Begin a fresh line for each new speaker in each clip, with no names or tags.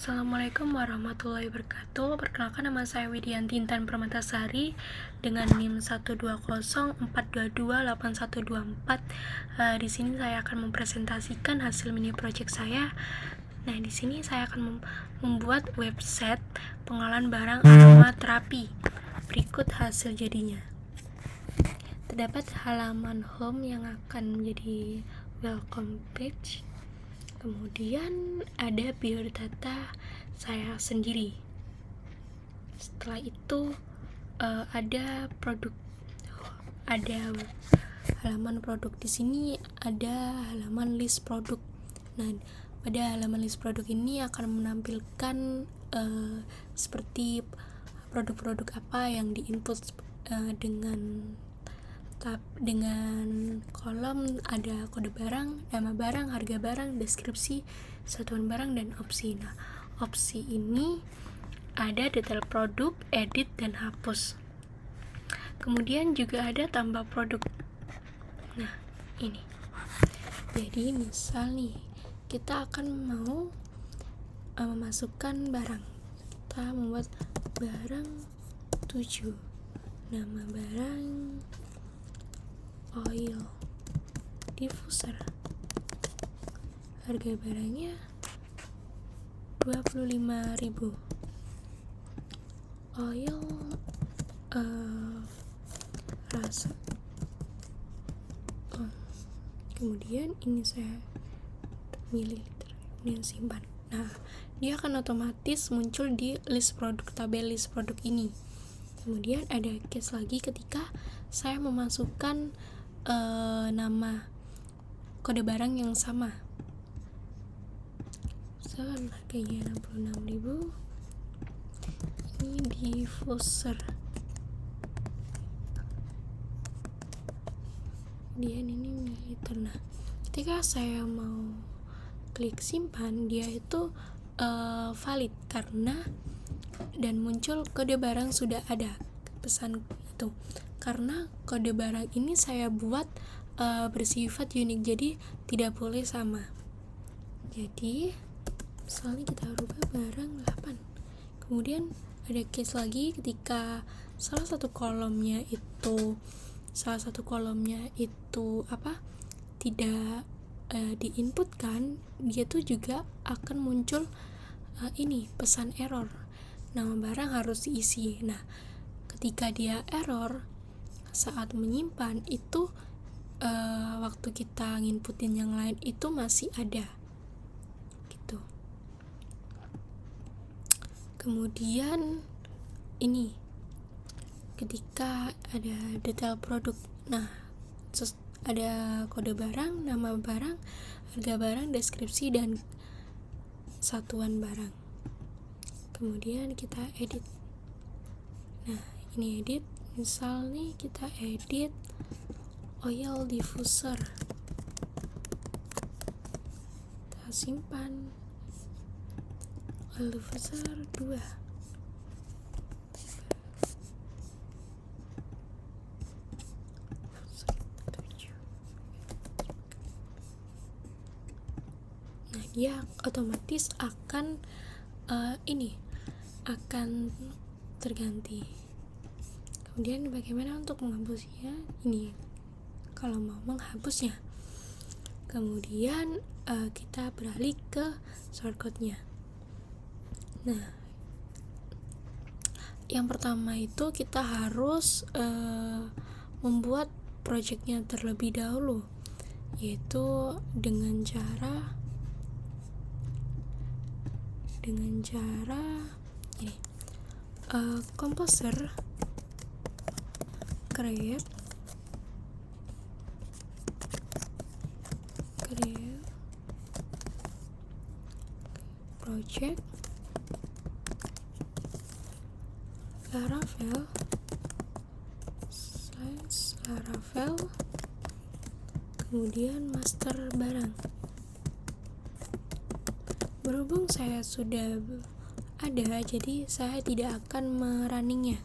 Assalamualaikum warahmatullahi wabarakatuh. Perkenalkan, nama saya Widianti Intan Permatasari dengan NIM 12042282124. Di sini saya akan mempresentasikan hasil mini project saya. Nah, di sini saya akan membuat website pengenalan barang aromaterapi. Berikut hasil jadinya. Terdapat halaman home yang akan menjadi welcome page. Kemudian ada biodata saya sendiri. Setelah itu ada produk, ada halaman produk. Di sini ada halaman list produk. Nah, pada halaman list produk ini akan menampilkan seperti produk-produk apa yang diinput dengan kolom ada kode barang, nama barang, harga barang, deskripsi, satuan barang, dan opsi. Nah, opsi ini ada detail produk, edit, dan hapus. Kemudian juga ada tambah produk. Nah, ini. Jadi misal nih, kita akan mau memasukkan barang. Kita membuat barang 7. Nama barang oil diffuser. Harga barangnya 25.000. Oil rasa. Kemudian ini saya mililiter, kemudian simpan. Nah, dia akan otomatis muncul di list produk, tabel list produk ini. Kemudian ada case lagi ketika saya memasukkan nama kode barang yang sama. Misalkan harganya 66.000. Ini diffuser. Kemudian ini mililiter. Nah, ketika saya mau klik simpan, dia itu valid karena dan muncul kode barang sudah ada pesan itu. Karena kode barang ini saya buat bersifat unik, jadi tidak boleh sama. Jadi misalnya kita rubah barang 8. Kemudian ada case lagi ketika salah satu kolomnya itu tidak diinputkan, dia tuh juga akan muncul ini pesan error. Nama barang harus diisi. Nah, ketika dia error saat menyimpan itu waktu kita nginputin yang lain itu masih ada gitu. Kemudian ini ketika ada detail produk. Nah, ada kode barang, nama barang, harga barang, deskripsi, dan satuan barang. Kemudian kita edit. Nah, ini edit. Misal nih kita edit oil diffuser. Kita simpan. Oil diffuser 2. Nah, dia otomatis akan akan terganti. Kemudian bagaimana untuk menghapusnya? Ini kalau mau menghapusnya. Kemudian kita beralih ke shortcutnya. Nah, yang pertama itu kita harus membuat projectnya terlebih dahulu, yaitu dengan cara ini, composer create project Laravel kemudian master barang. Berhubung saya sudah ada, jadi saya tidak akan merunningnya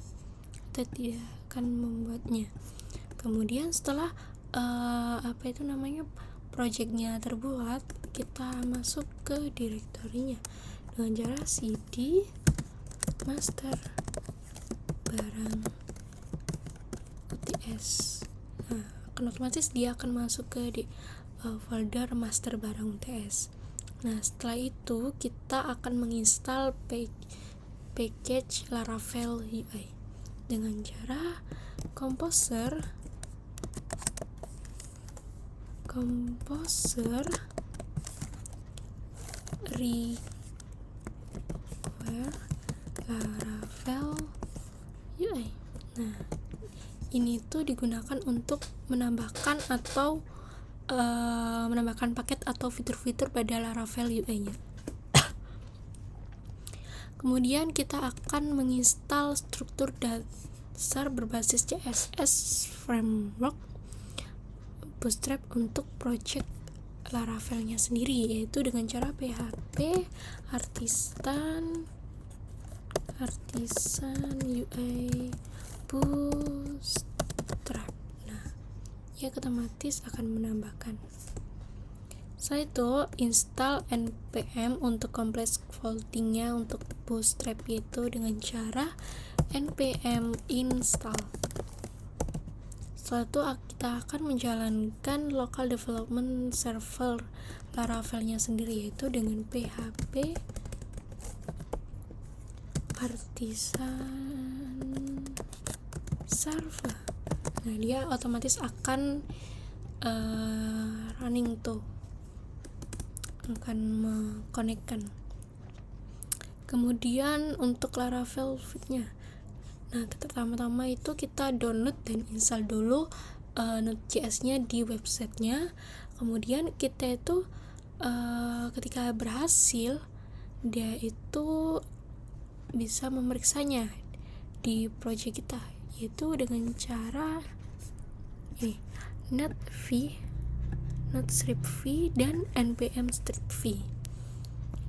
atau tidak akan membuatnya. Kemudian setelah projectnya terbuat, kita masuk ke direktorinya. dengan cara cd master barang UTS. Nah, akan otomatis dia akan masuk ke folder master barang UTS. Nah, setelah itu kita akan menginstal package Laravel UI dengan cara composer require Laravel UI. Nah, ini tuh digunakan untuk menambahkan atau menambahkan paket atau fitur-fitur pada Laravel UI-nya. Kemudian kita akan menginstal struktur dasar berbasis CSS framework Bootstrap untuk project Laravel-nya sendiri, yaitu dengan cara PHP artisan UI Bootstrap. Nah, ya otomatis akan menambahkan. Setelah itu install npm untuk complex foldingnya untuk Bootstrap, yaitu dengan cara npm install. Setelah itu kita akan menjalankan local development server Laravel-nya sendiri, yaitu dengan PHP artisan server. Nah, dia otomatis akan running tuh, akan mengkonekkan. Kemudian untuk Laravel Fit-nya, nah pertama-tama itu kita download dan install dulu Node.js-nya di websitenya. Kemudian kita itu ketika berhasil, dia itu bisa memeriksanya di project kita, yaitu dengan cara ini node strip v dan npm strip v.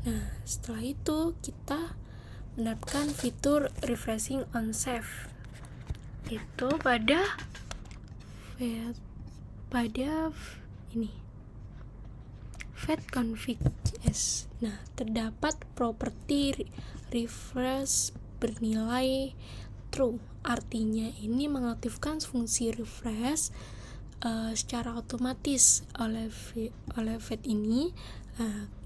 Nah, setelah itu kita menerapkan fitur refreshing on save itu pada ini fed-config.js. Nah, terdapat properti refresh bernilai true, artinya ini mengaktifkan fungsi refresh secara otomatis oleh fed ini.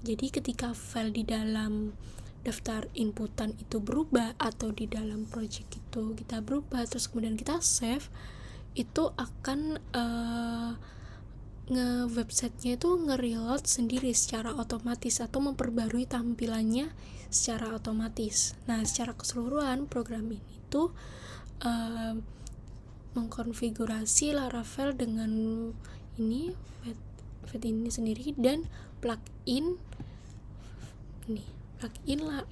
Jadi ketika file di dalam daftar inputan itu berubah atau di dalam project itu kita berubah, terus kemudian kita save, itu akan websitenya itu nge-reload sendiri secara otomatis atau memperbarui tampilannya secara otomatis. Nah, secara keseluruhan program ini tuh mengkonfigurasi Laravel dengan ini fed ini sendiri dan plugin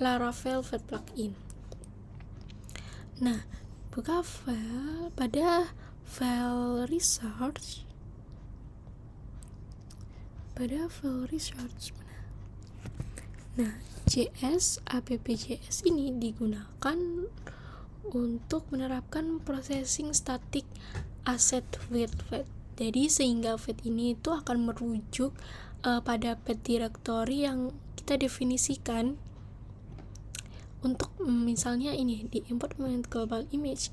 Laravel Fed plugin. Nah, buka file pada file resource. Nah, app.js ini digunakan untuk menerapkan processing static asset with fed. Jadi sehingga fed ini itu akan merujuk pada fed directory yang kita definisikan. Untuk misalnya ini di import global image,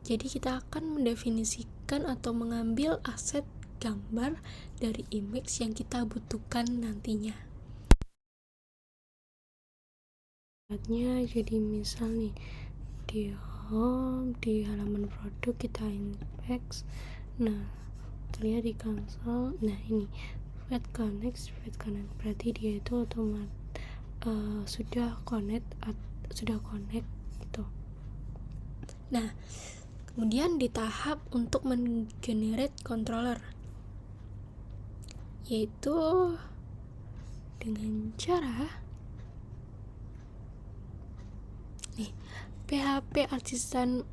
jadi kita akan mendefinisikan atau mengambil aset gambar dari image yang kita butuhkan nantinya. Jadi misal nih di home, di halaman produk kita inspect, nah terlihat di console. Nah, ini fed connect berarti dia itu otomatis sudah connect gitu. Nah, kemudian di tahap untuk men-generate controller, yaitu dengan cara PHP artisan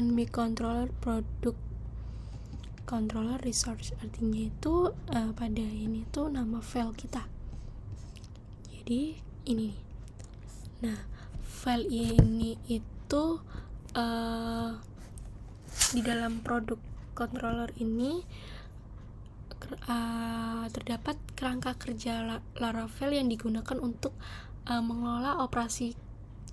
make controller product controller resource, artinya itu pada ini tuh nama file kita. Jadi ini. Nah, file ini itu di dalam produk controller ini terdapat kerangka kerja Laravel yang digunakan untuk mengelola operasi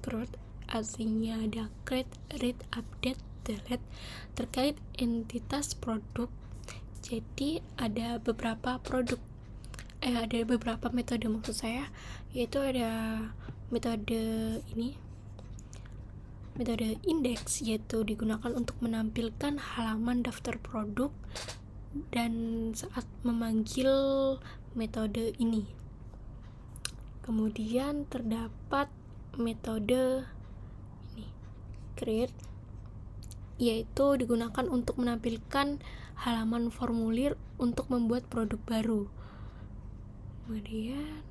CRUD. Artinya ada create, read, update, delete terkait entitas produk. Jadi ada beberapa metode, maksud saya, yaitu ada metode index, yaitu digunakan untuk menampilkan halaman daftar produk dan saat memanggil metode ini. Kemudian terdapat metode create, yaitu digunakan untuk menampilkan halaman formulir untuk membuat produk baru. Kemudian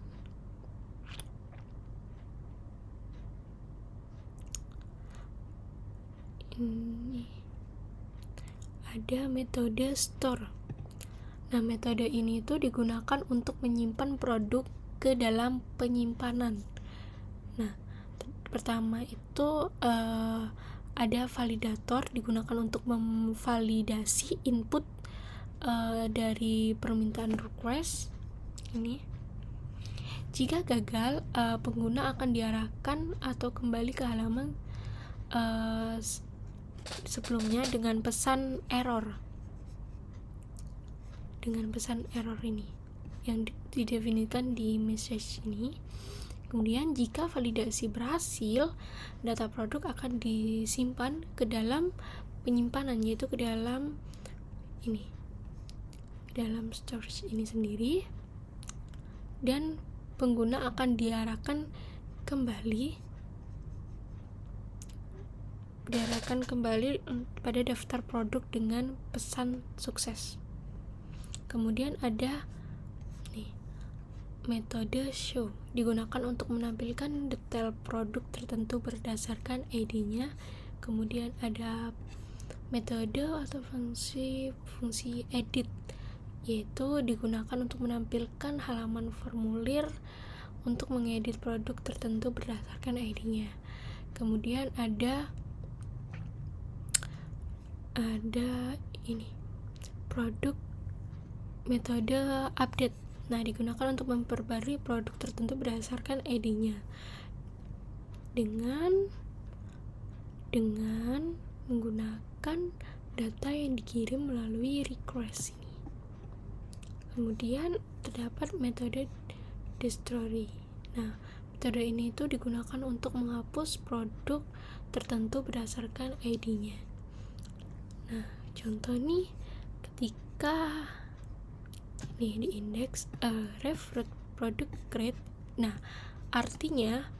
ini ada metode store. Nah, metode ini itu digunakan untuk menyimpan produk ke dalam penyimpanan. Nah, pertama itu ada validator, digunakan untuk memvalidasi input dari permintaan request ini. Jika gagal, pengguna akan diarahkan atau kembali ke halaman sebelumnya dengan pesan error ini yang didefinisikan di message ini. Kemudian jika validasi berhasil, data produk akan disimpan ke dalam penyimpanan, yaitu ke dalam storage ini sendiri, dan pengguna akan diarahkan kembali pada daftar produk dengan pesan sukses. Kemudian ada metode show, digunakan untuk menampilkan detail produk tertentu berdasarkan ID-nya. Kemudian ada metode atau fungsi edit, yaitu digunakan untuk menampilkan halaman formulir untuk mengedit produk tertentu berdasarkan ID-nya. Kemudian ada metode update. Nah, digunakan untuk memperbarui produk tertentu berdasarkan ID-nya dengan menggunakan data yang dikirim melalui request ini. Kemudian terdapat metode destroy. Nah, metode ini itu digunakan untuk menghapus produk tertentu berdasarkan ID-nya. Nah, contoh nih, ketika di index ref product create. Nah, artinya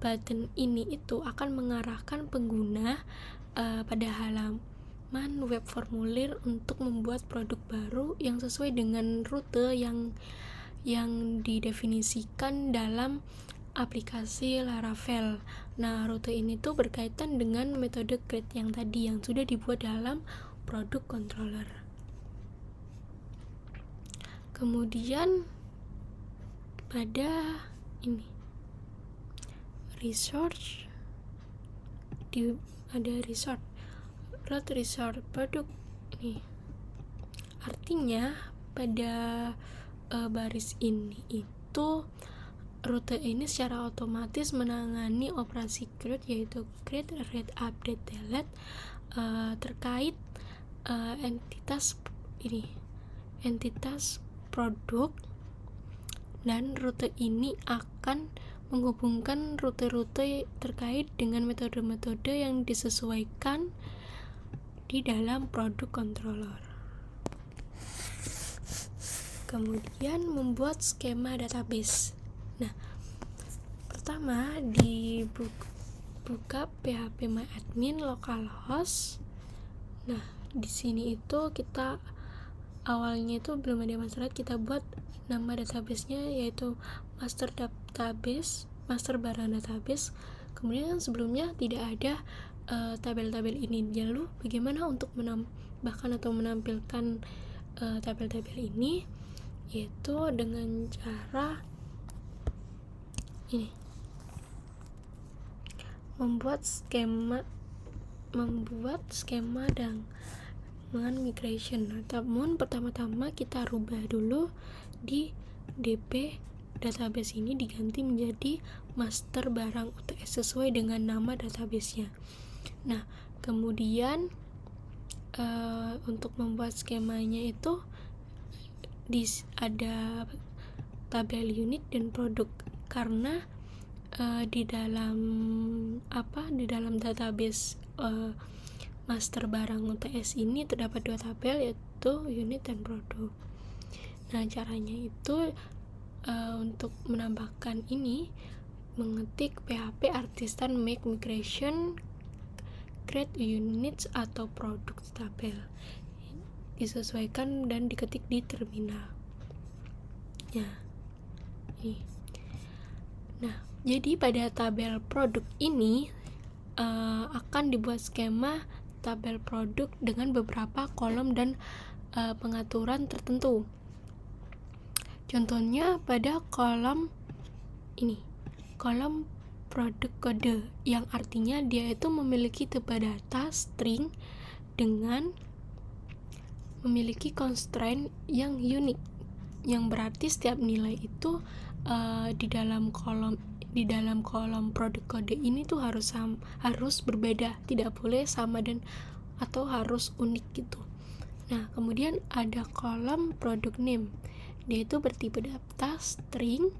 button ini itu akan mengarahkan pengguna pada halaman web formulir untuk membuat produk baru yang sesuai dengan rute yang didefinisikan dalam aplikasi Laravel. Nah, rute ini tuh berkaitan dengan metode create yang tadi yang sudah dibuat dalam produk controller. Kemudian pada resource ada resource produk ini. Artinya pada baris ini itu rute ini secara otomatis menangani operasi create, yaitu create, read, update, delete terkait entitas produk, dan rute ini akan menghubungkan rute-rute terkait dengan metode-metode yang disesuaikan di dalam produk controller. Kemudian membuat skema database. Nah, pertama dibuka phpMyAdmin localhost. Nah, di sini itu kita awalnya itu belum ada masalah, kita buat nama database-nya yaitu master barang database. Kemudian sebelumnya tidak ada tabel-tabel ini. Lalu bagaimana untuk menambahkan atau menampilkan tabel-tabel ini, yaitu dengan cara membuat skema dan dengan migration. Namun pertama-tama kita rubah dulu di DP database ini diganti menjadi master barang UTS sesuai dengan nama databasenya. Nah, kemudian untuk membuat skemanya itu ada tabel unit dan produk, karena di dalam database master barang UTS ini terdapat dua tabel, yaitu unit dan produk. Nah, caranya itu untuk menambahkan ini mengetik php artisan make migration create units atau produk tabel, disesuaikan dan diketik di terminal. Ya, ini. Nah, jadi pada tabel produk ini akan dibuat skema tabel produk dengan beberapa kolom dan pengaturan tertentu. Contohnya pada kolom ini, kolom produk kode, yang artinya dia itu memiliki tipe data string dengan memiliki constraint yang unik, yang berarti setiap nilai itu di dalam kolom produk kode ini tuh harus berbeda, tidak boleh sama dan atau harus unik gitu. Nah, kemudian ada kolom produk name, dia itu bertipe data string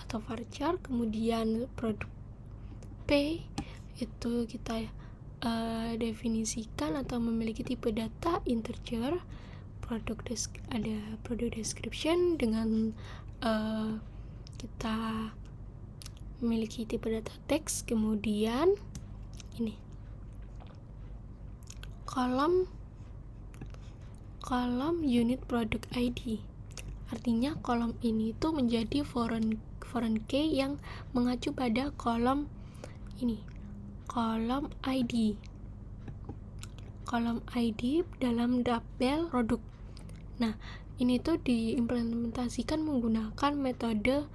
atau varchar. Kemudian produk P itu kita definisikan atau memiliki tipe data integer. Ada produk description dengan kita memiliki tipe data teks. Kemudian ini kolom unit product ID, artinya kolom ini itu menjadi foreign key yang mengacu pada kolom ini, kolom ID dalam tabel produk. Nah, ini tuh diimplementasikan menggunakan metode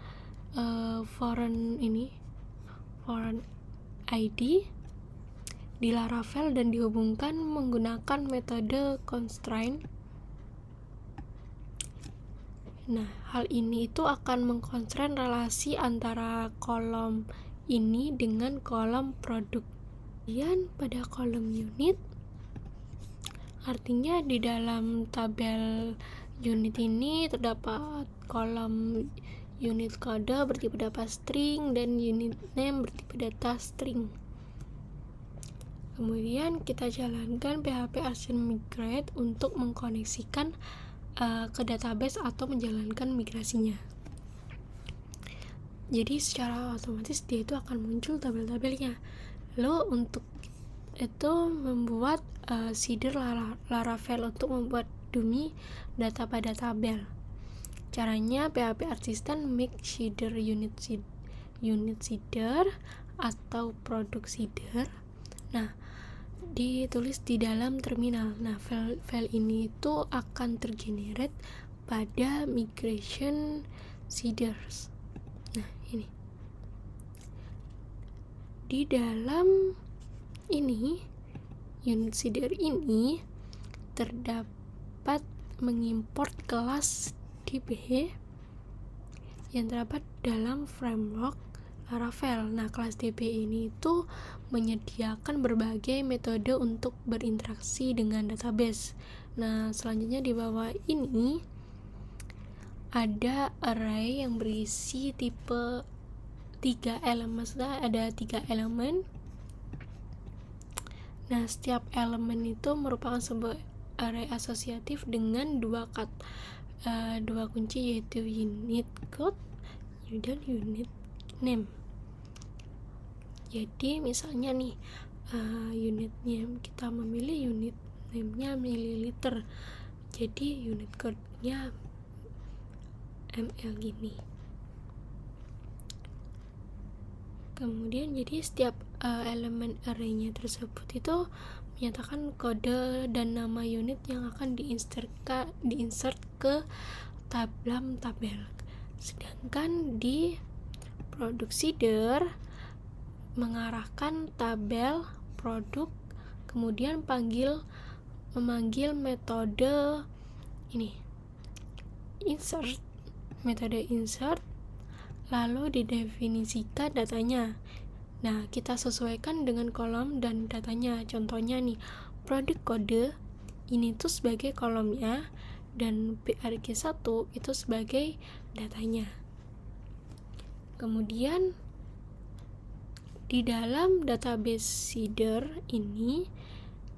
foreign ID di Laravel dan dihubungkan menggunakan metode constraint. Nah, hal ini itu akan mengkonstrain relasi antara kolom ini dengan kolom produk. Kemudian pada kolom unit, artinya di dalam tabel unit ini terdapat kolom unit kode bertipe data string dan unit name bertipe data string. Kemudian kita jalankan php artisan migrate untuk mengkoneksikan ke database atau menjalankan migrasinya. Jadi secara otomatis dia itu akan muncul tabel-tabelnya. Lalu untuk itu membuat seeder Laravel untuk membuat dummy data pada tabel. Caranya php artisan make seeder unit seeder atau produk seeder. Nah, ditulis di dalam terminal. Nah, file ini itu akan tergenerate pada migration seeders. Nah, ini di dalam ini unit seeder ini terdapat mengimport kelas DB yang terdapat dalam framework Laravel. Nah, kelas DB ini itu menyediakan berbagai metode untuk berinteraksi dengan database. Nah, selanjutnya di bawah ini ada array yang berisi tipe 3 elemen. Maksudnya ada 3 elemen. Nah, setiap elemen itu merupakan sebuah array asosiatif dengan dua kunci, yaitu unit code dan unit name. Jadi misalnya nih unit name, kita memilih unit name-nya mililiter, jadi unit code-nya ml gini. Kemudian jadi setiap elemen array-nya tersebut itu menyatakan kode dan nama unit yang akan diinsert ke dalam tabel. Sedangkan di produk seeder mengarahkan tabel produk, kemudian panggil memanggil metode insert, lalu didefinisikan datanya. Nah, kita sesuaikan dengan kolom dan datanya. Contohnya nih, produk kode ini tuh sebagai kolomnya dan PRG1 itu sebagai datanya. Kemudian di dalam database seeder ini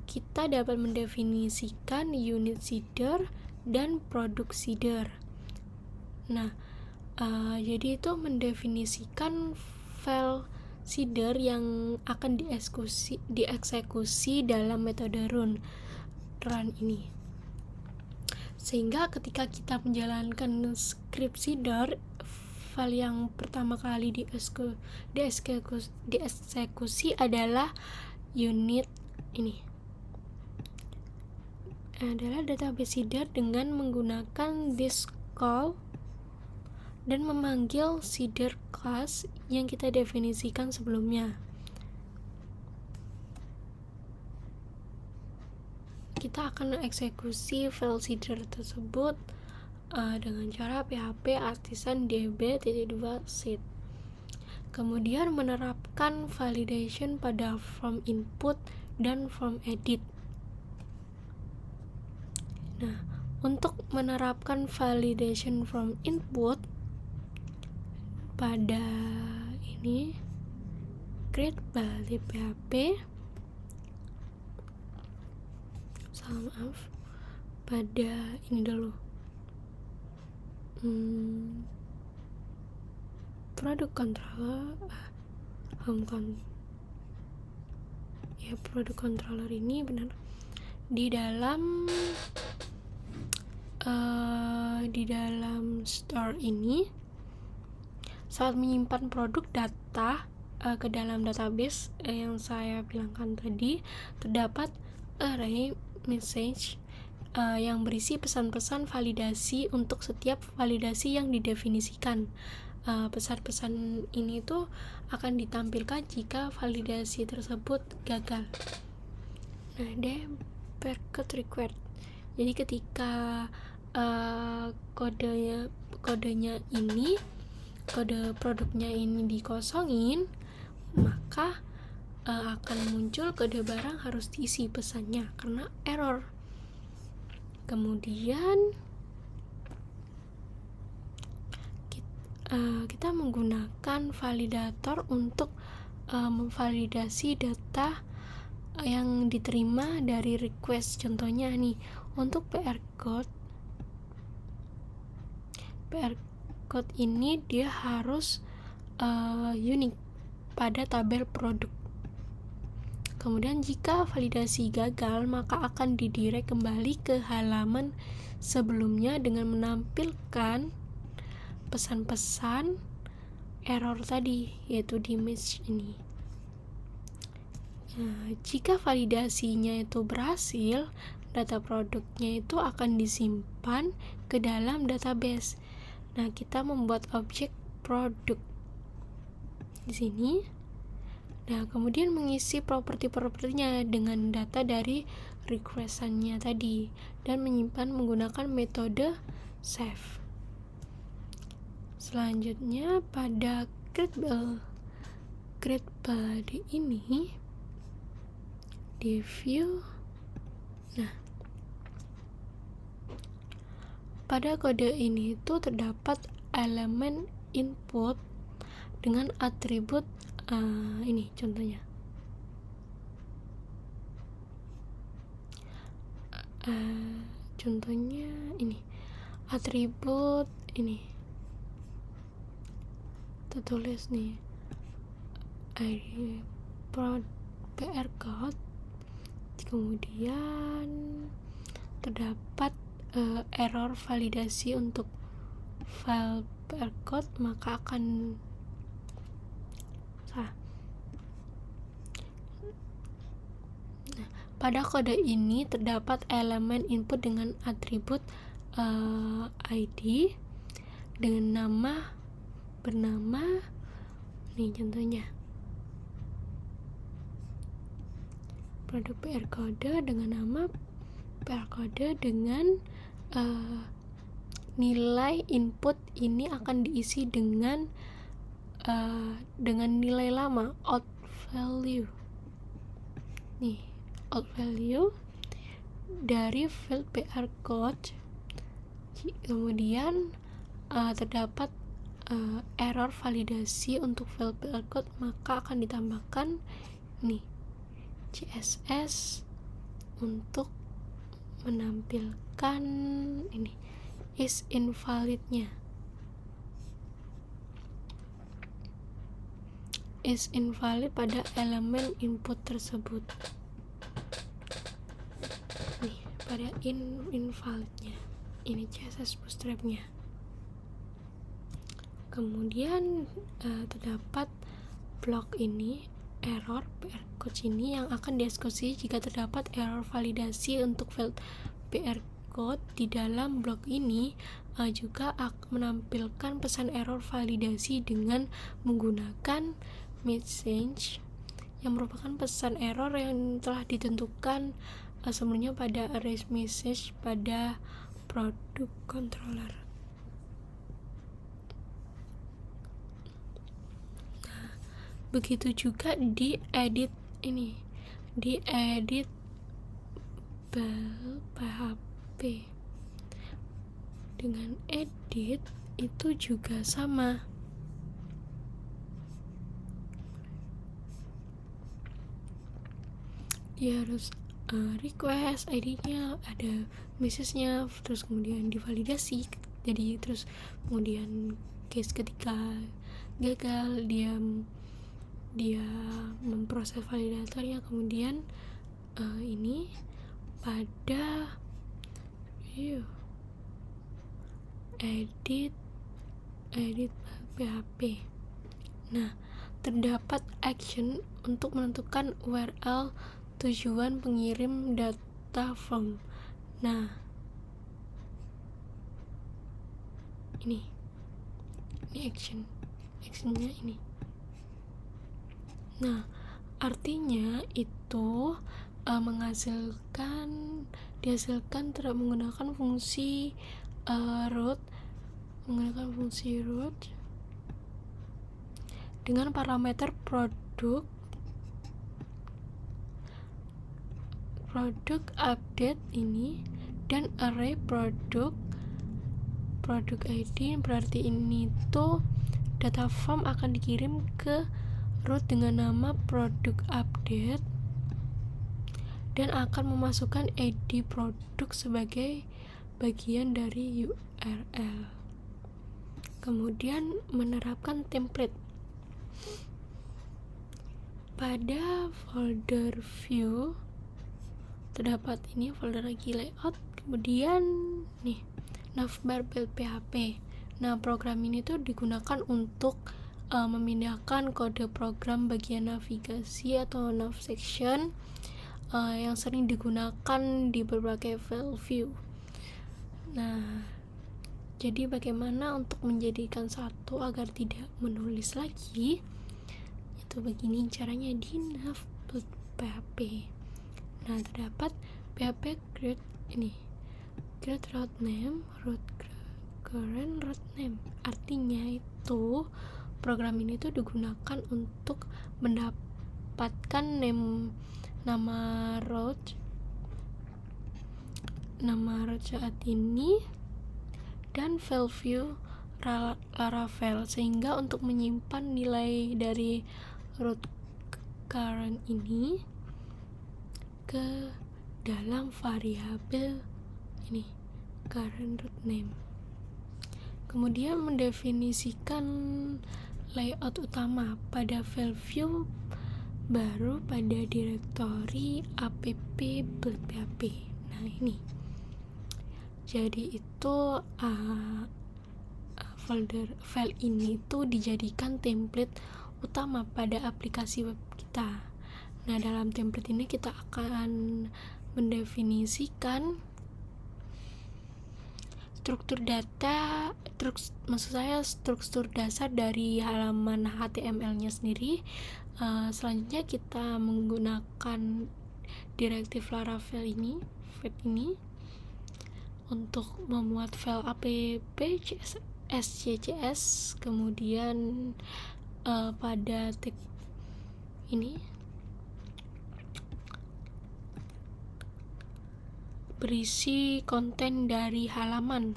kita dapat mendefinisikan unit seeder dan produk seeder. Nah, jadi itu mendefinisikan file seeder yang akan dieksekusi dalam metode run ini. Sehingga ketika kita menjalankan script seeder, file yang pertama kali dieksekusi adalah unit ini. Adalah database seeder dengan menggunakan this call dan memanggil seeder class yang kita definisikan sebelumnya. Kita akan eksekusi file seeder tersebut dengan cara php artisan db.2 seed. Kemudian menerapkan validation pada form input dan form edit. Nah, untuk menerapkan validation from input pada ini create balik php pada ini dulu product controller product controller ini benar di dalam store ini saat menyimpan produk data ke dalam database yang saya bilangkan tadi, terdapat array message yang berisi pesan-pesan validasi untuk setiap validasi yang didefinisikan. Pesan-pesan ini tuh akan ditampilkan jika validasi tersebut gagal. Nah, code required. Jadi ketika kodenya ini, kode produknya ini dikosongin, maka akan muncul kode barang harus diisi pesannya karena error. Kemudian kita menggunakan validator untuk memvalidasi data yang diterima dari request. Contohnya nih, untuk PR code ini dia harus unik pada tabel produk. Kemudian jika validasi gagal, maka akan didirect kembali ke halaman sebelumnya dengan menampilkan pesan-pesan error tadi, yaitu di image ini. Nah, jika validasinya itu berhasil, data produknya itu akan disimpan ke dalam database. Nah, kita membuat objek produk di sini. Nah, kemudian mengisi properti-propertinya dengan data dari requestannya tadi dan menyimpan menggunakan metode save. Selanjutnya pada create body ini di view. Nah, pada kode ini itu terdapat elemen input dengan atribut ini contohnya. Contohnya ini atribut ini tertulis nih ID PR code, kemudian terdapat error validasi untuk file PR code, maka akan salah. Nah, pada kode ini terdapat elemen input dengan atribut ID dengan nama bernama nih contohnya produk PR code dengan nama PR kode dengan nilai input ini akan diisi dengan nilai lama, out value. Nih, out value dari field PR code. Kemudian terdapat error validasi untuk field PR code, maka akan ditambahkan nih CSS untuk menampilkan ini is invalid-nya. Is invalid pada elemen input tersebut. Nih, pada invalid-nya. Ini CSS bootstrap-nya. Kemudian terdapat blok ini, error PR code ini yang akan dieksekusi jika terdapat error validasi untuk field PR code. Di dalam blok ini juga akan menampilkan pesan error validasi dengan menggunakan message yang merupakan pesan error yang telah ditentukan sebelumnya pada array message pada product controller. Nah, begitu juga di edit ini, di edit PHP dengan edit itu juga sama. Dia harus request ID-nya, ada message-nya, terus kemudian divalidasi. Jadi terus kemudian case ketika gagal, dia memproses validatornya, kemudian ini pada edit PHP. Nah, terdapat action untuk menentukan URL tujuan pengirim data form. Nah, ini actionnya ini. Nah, artinya itu dihasilkan menggunakan fungsi root dengan parameter produk update ini dan array produk ID. Berarti ini tuh data form akan dikirim ke root dengan nama produk update dan akan memasukkan ID produk sebagai bagian dari URL. Kemudian menerapkan template pada folder view. Terdapat ini folder lagi layout, kemudian nih navbar build PHP. Nah, program ini tuh digunakan untuk memindahkan kode program bagian navigasi atau nav section yang sering digunakan di berbagai file view. Nah, jadi bagaimana untuk menjadikan satu agar tidak menulis lagi? Itu begini caranya di nav build PHP. Nah, terdapat PHP create route name, current route name. Artinya itu program ini tuh digunakan untuk mendapatkan nama route saat ini dan file view Laravel, sehingga untuk menyimpan nilai dari route current ini ke dalam variabel ini current route name. Kemudian mendefinisikan layout utama pada file view baru pada direktori app build PHP. Nah, ini jadi itu file ini tuh dijadikan template utama pada aplikasi web kita. Nah, dalam template ini kita akan mendefinisikan struktur dasar dari halaman HTML-nya sendiri. Selanjutnya kita menggunakan direktif Laravel ini, feed ini untuk memuat file app sccs, kemudian pada tag ini berisi konten dari halaman.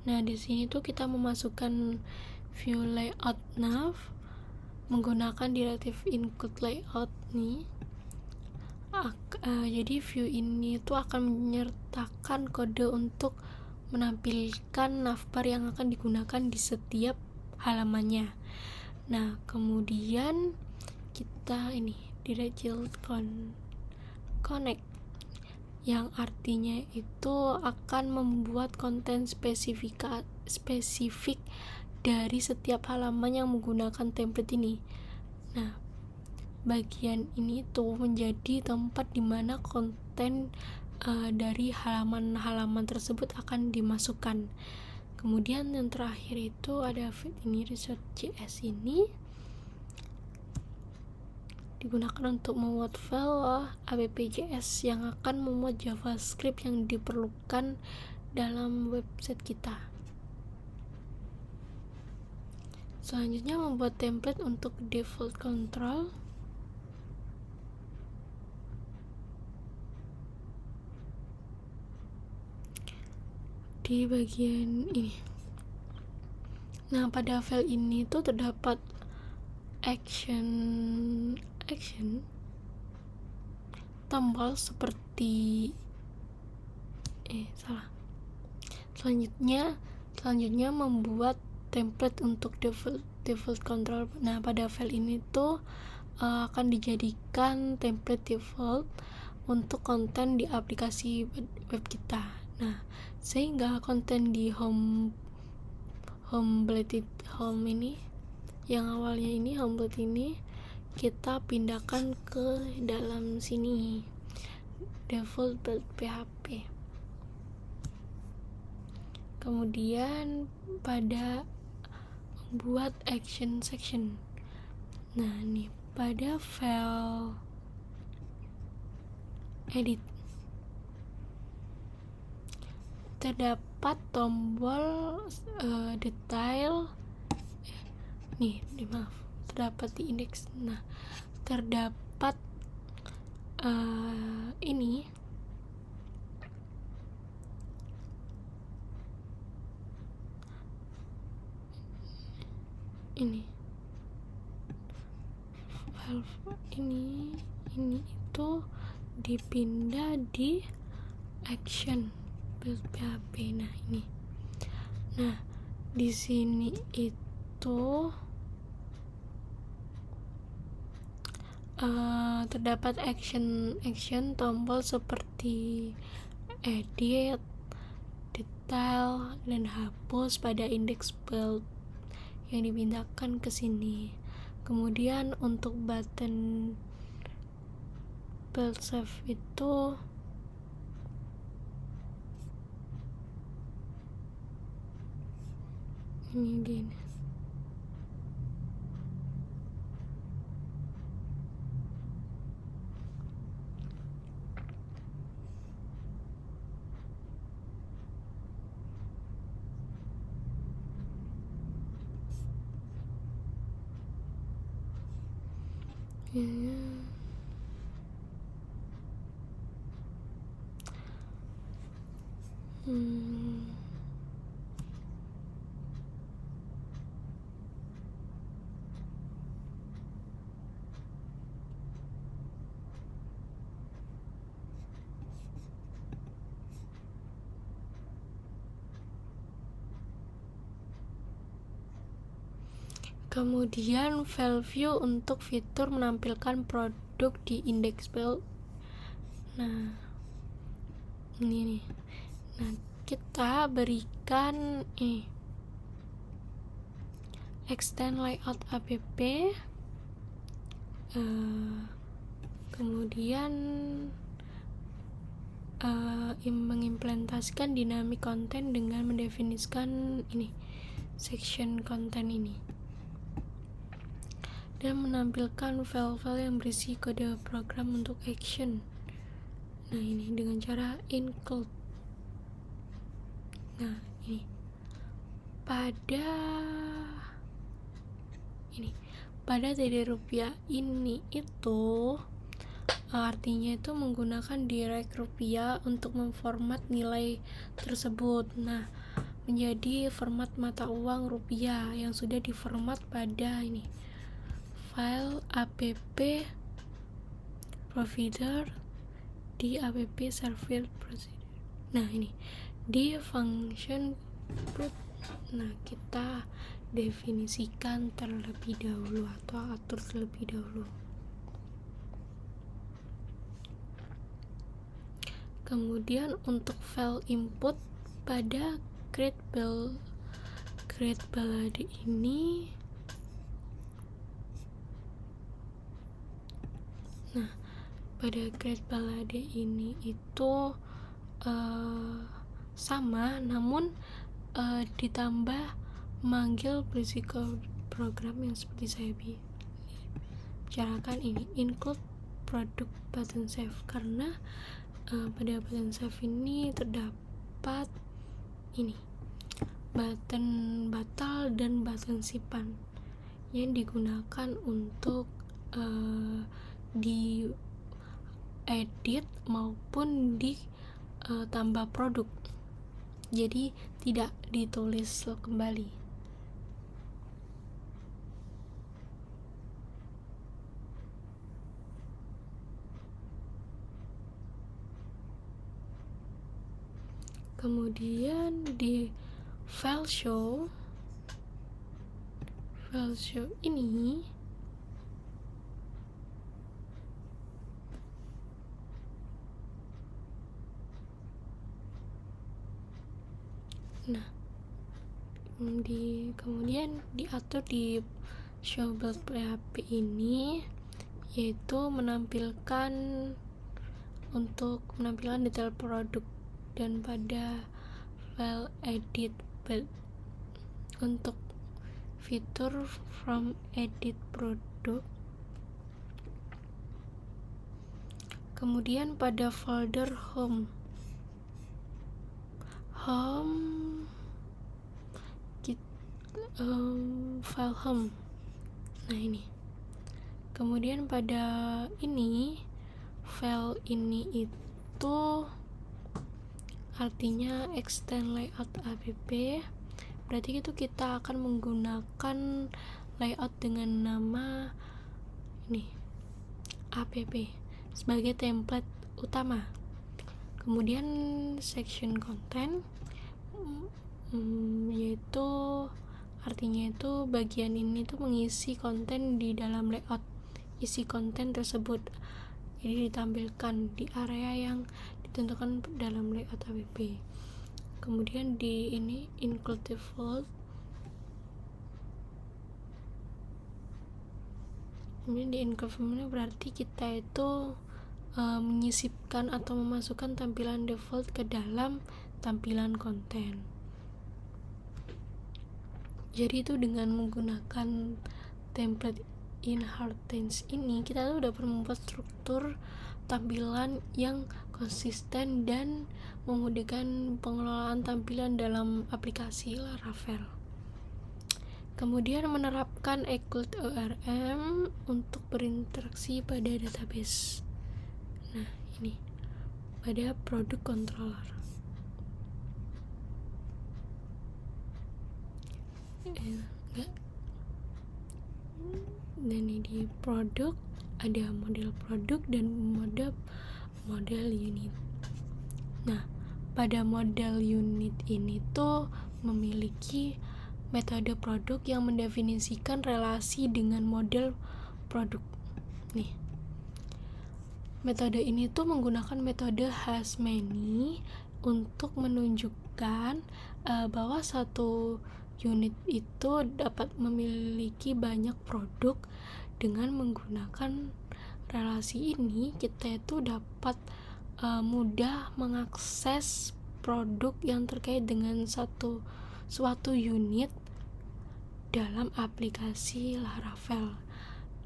Nah, di sini tuh kita memasukkan view layout nav menggunakan direktif include layout nih. Jadi view ini tuh akan menyertakan kode untuk menampilkan navbar yang akan digunakan di setiap halamannya. Nah, kemudian kita ini direct connect, yang artinya itu akan membuat konten spesifik dari setiap halaman yang menggunakan template ini. Nah, bagian ini tuh menjadi tempat dimana konten dari halaman-halaman tersebut akan dimasukkan. Kemudian yang terakhir itu ada feed ini, resort.js ini digunakan untuk memuat file app.js yang akan memuat JavaScript yang diperlukan dalam website kita. Selanjutnya membuat template untuk default control. Di bagian ini. Nah, pada file ini tuh terdapat action tombol seperti selanjutnya membuat template untuk default control. Nah, pada file ini tuh akan dijadikan template default untuk konten di aplikasi web kita. Nah, sehingga konten di home ini yang awalnya ini homeblade ini kita pindahkan ke dalam sini default PHP. Kemudian pada membuat action section. Nah, ini pada file edit terdapat tombol detail terdapat di indeks. Nah, terdapat ini file ini itu dipindah di action PHP. Nah, ini. Nah, di sini itu terdapat action tombol seperti edit, detail, dan hapus pada indeks build yang dipindahkan ke sini. Kemudian untuk button build save itu ini gini. Kemudian file view untuk fitur menampilkan produk di index build. Nah, ini nih. Nah, kita berikan extend layout app, kemudian mengimplementasikan dynamic content dengan mendefinisikan ini section konten ini dan menampilkan file-file yang berisi kode program untuk action. Nah, ini dengan cara include. Nah, ini pada TD rupiah ini itu artinya itu menggunakan direct rupiah untuk memformat nilai tersebut. Nah, menjadi format mata uang rupiah yang sudah diformat pada ini file app provider di app service procedure. Nah, ini di function put. Nah, kita definisikan terlebih dahulu atau atur terlebih dahulu. Kemudian untuk file input pada create balade ini, nah pada create balade ini itu sama, namun ditambah manggil physical program yang seperti saya bicarakan ini, include product button save, karena pada button save ini terdapat ini button batal dan button simpan yang digunakan untuk di edit maupun di tambah produk, jadi tidak ditulis kembali. Kemudian di file show ini kemudian diatur di show build PHP ini, yaitu menampilkan detail produk, dan pada file edit build untuk fitur from edit product. Kemudian pada folder home file home. Nah, ini kemudian pada ini file ini itu artinya extend layout app, berarti itu kita akan menggunakan layout dengan nama ini app sebagai template utama. Kemudian section content, yaitu artinya itu bagian ini tuh mengisi konten di dalam layout isi konten tersebut, jadi ditampilkan di area yang ditentukan dalam layout app. Kemudian di ini include default, kemudian di include ini berarti kita itu menyisipkan atau memasukkan tampilan default ke dalam tampilan konten. Jadi itu dengan menggunakan template inheritance ini, kita tuh dapat membuat struktur tampilan yang konsisten dan memudahkan pengelolaan tampilan dalam aplikasi Laravel. Kemudian menerapkan include ORM untuk berinteraksi pada database. Nah, ini pada product controller. Dan di produk ada model produk dan model unit. Nah, pada model unit ini tuh memiliki metode produk yang mendefinisikan relasi dengan model produk. Nih, metode ini tuh menggunakan metode has-many untuk menunjukkan bahwa satu unit itu dapat memiliki banyak produk. Dengan menggunakan relasi ini, kita itu dapat mudah mengakses produk yang terkait dengan suatu unit dalam aplikasi Laravel.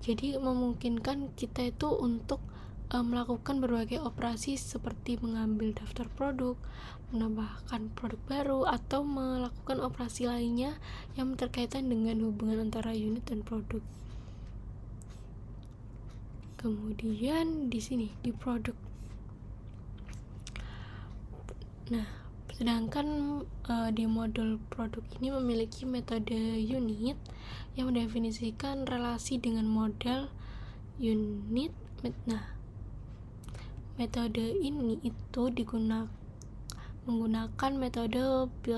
Jadi memungkinkan kita itu untuk melakukan berbagai operasi seperti mengambil daftar produk, menambahkan produk baru, atau melakukan operasi lainnya yang berkaitan dengan hubungan antara unit dan produk. Kemudian di sini di produk. Nah, sedangkan di modul produk ini memiliki metode unit yang mendefinisikan relasi dengan model unit. Nah, metode ini itu menggunakan metode be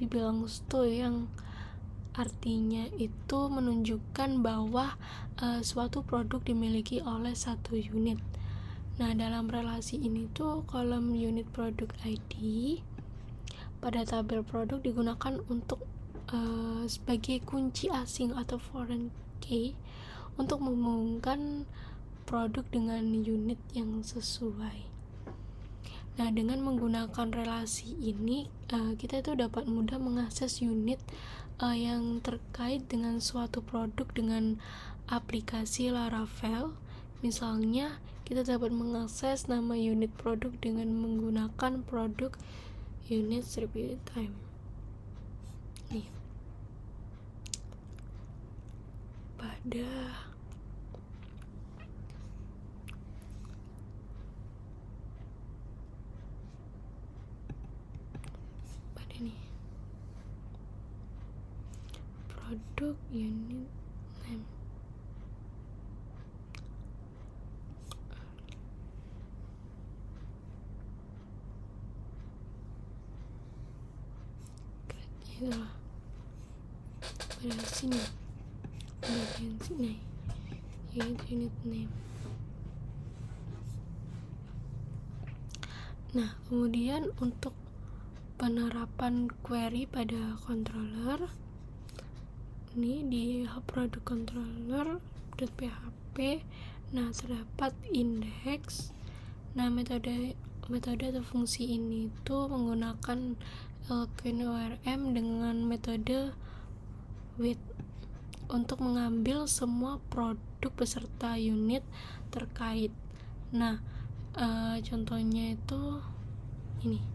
belongs to, yang artinya itu menunjukkan bahwa suatu produk dimiliki oleh satu unit. Nah, dalam relasi ini tuh kolom unit produk ID pada tabel produk digunakan untuk sebagai kunci asing atau foreign key untuk menghubungkan produk dengan unit yang sesuai. Nah, dengan menggunakan relasi ini kita itu dapat mudah mengakses unit yang terkait dengan suatu produk dengan aplikasi Laravel. Misalnya, kita dapat mengakses nama unit produk dengan menggunakan produk unit repeat time. Nih, pada nih produk unit name. Itulah pada sini bagian sini yaitu unit name. Nah, kemudian untuk penerapan query pada controller ini di produk controller.php. Nah, terdapat index. Nah, metode atau fungsi ini tuh menggunakan Eloquent ORM dengan metode with untuk mengambil semua produk beserta unit terkait. Nah, contohnya itu ini.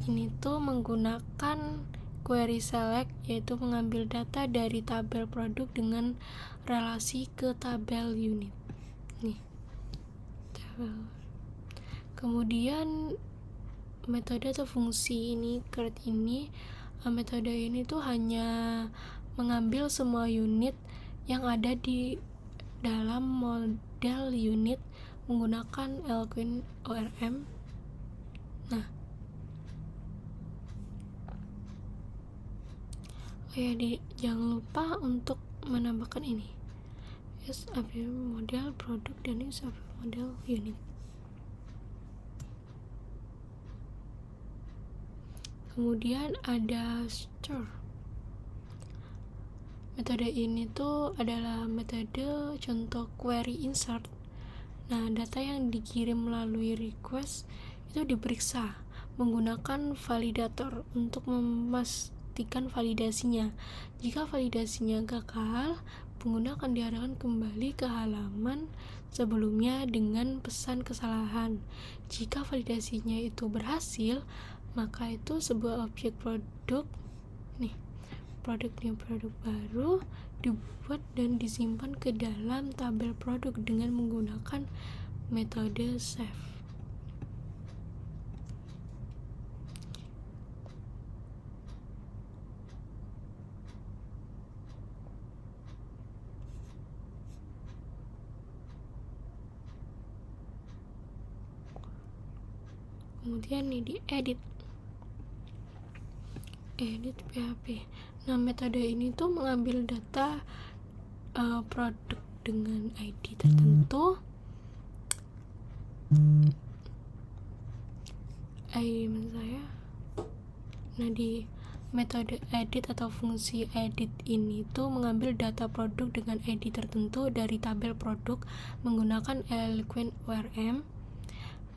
Ini tuh menggunakan query select, yaitu mengambil data dari tabel produk dengan relasi ke tabel unit. Nih, tabel. Kemudian metode atau fungsi ini, metode ini tuh hanya mengambil semua unit yang ada di dalam model unit menggunakan Eloquent ORM. Nah, jangan lupa untuk menambahkan ini use model produk dan use model unit. Kemudian ada store. Metode ini tuh adalah metode contoh query insert. Nah, data yang dikirim melalui request itu diperiksa menggunakan validator untuk memastikan validasinya. Jika validasinya gagal, pengguna akan diarahkan kembali ke halaman sebelumnya dengan pesan kesalahan. Jika validasinya itu berhasil, maka itu sebuah objek produk produk baru dibuat dan disimpan ke dalam tabel produk dengan menggunakan metode save. Kemudian ini di edit PHP. Nah, metode ini tuh mengambil data produk dengan ID tertentu, Nah, di metode edit atau fungsi edit ini tuh mengambil data produk dengan ID tertentu dari tabel produk menggunakan Eloquent ORM.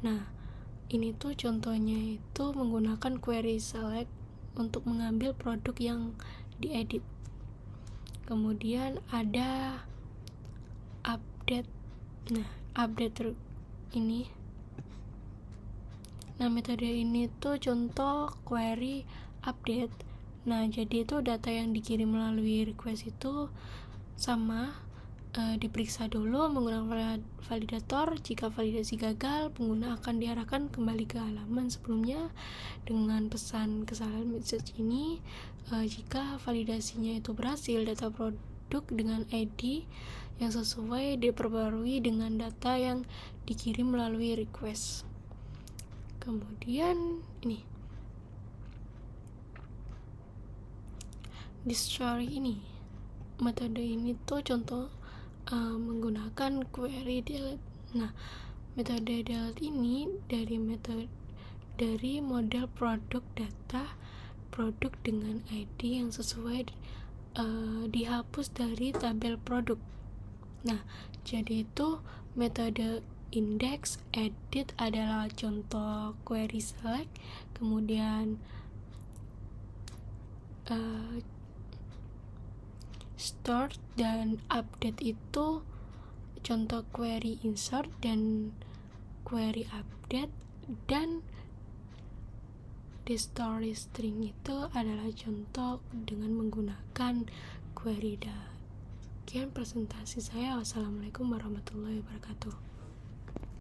Nah, ini tuh contohnya itu menggunakan query select untuk mengambil produk yang diedit. Kemudian ada update. Nah, update ini. Nah, metode ini tuh contoh query update. Nah, jadi itu data yang dikirim melalui request itu sama diperiksa dulu menggunakan validator. Jika validasi gagal, pengguna akan diarahkan kembali ke halaman sebelumnya dengan pesan kesalahan message ini. Jika validasinya itu berhasil, data produk dengan ID yang sesuai diperbarui dengan data yang dikirim melalui request. Kemudian ini di story ini, metode ini tuh contoh menggunakan query delete. Nah, metode delete ini dari model produk data produk dengan ID yang sesuai dihapus dari tabel produk. Nah, jadi itu metode index edit adalah contoh query select, kemudian start dan update itu contoh query insert dan query update, dan di story string itu adalah contoh dengan menggunakan query data. Sekian presentasi saya. Wassalamualaikum warahmatullahi wabarakatuh.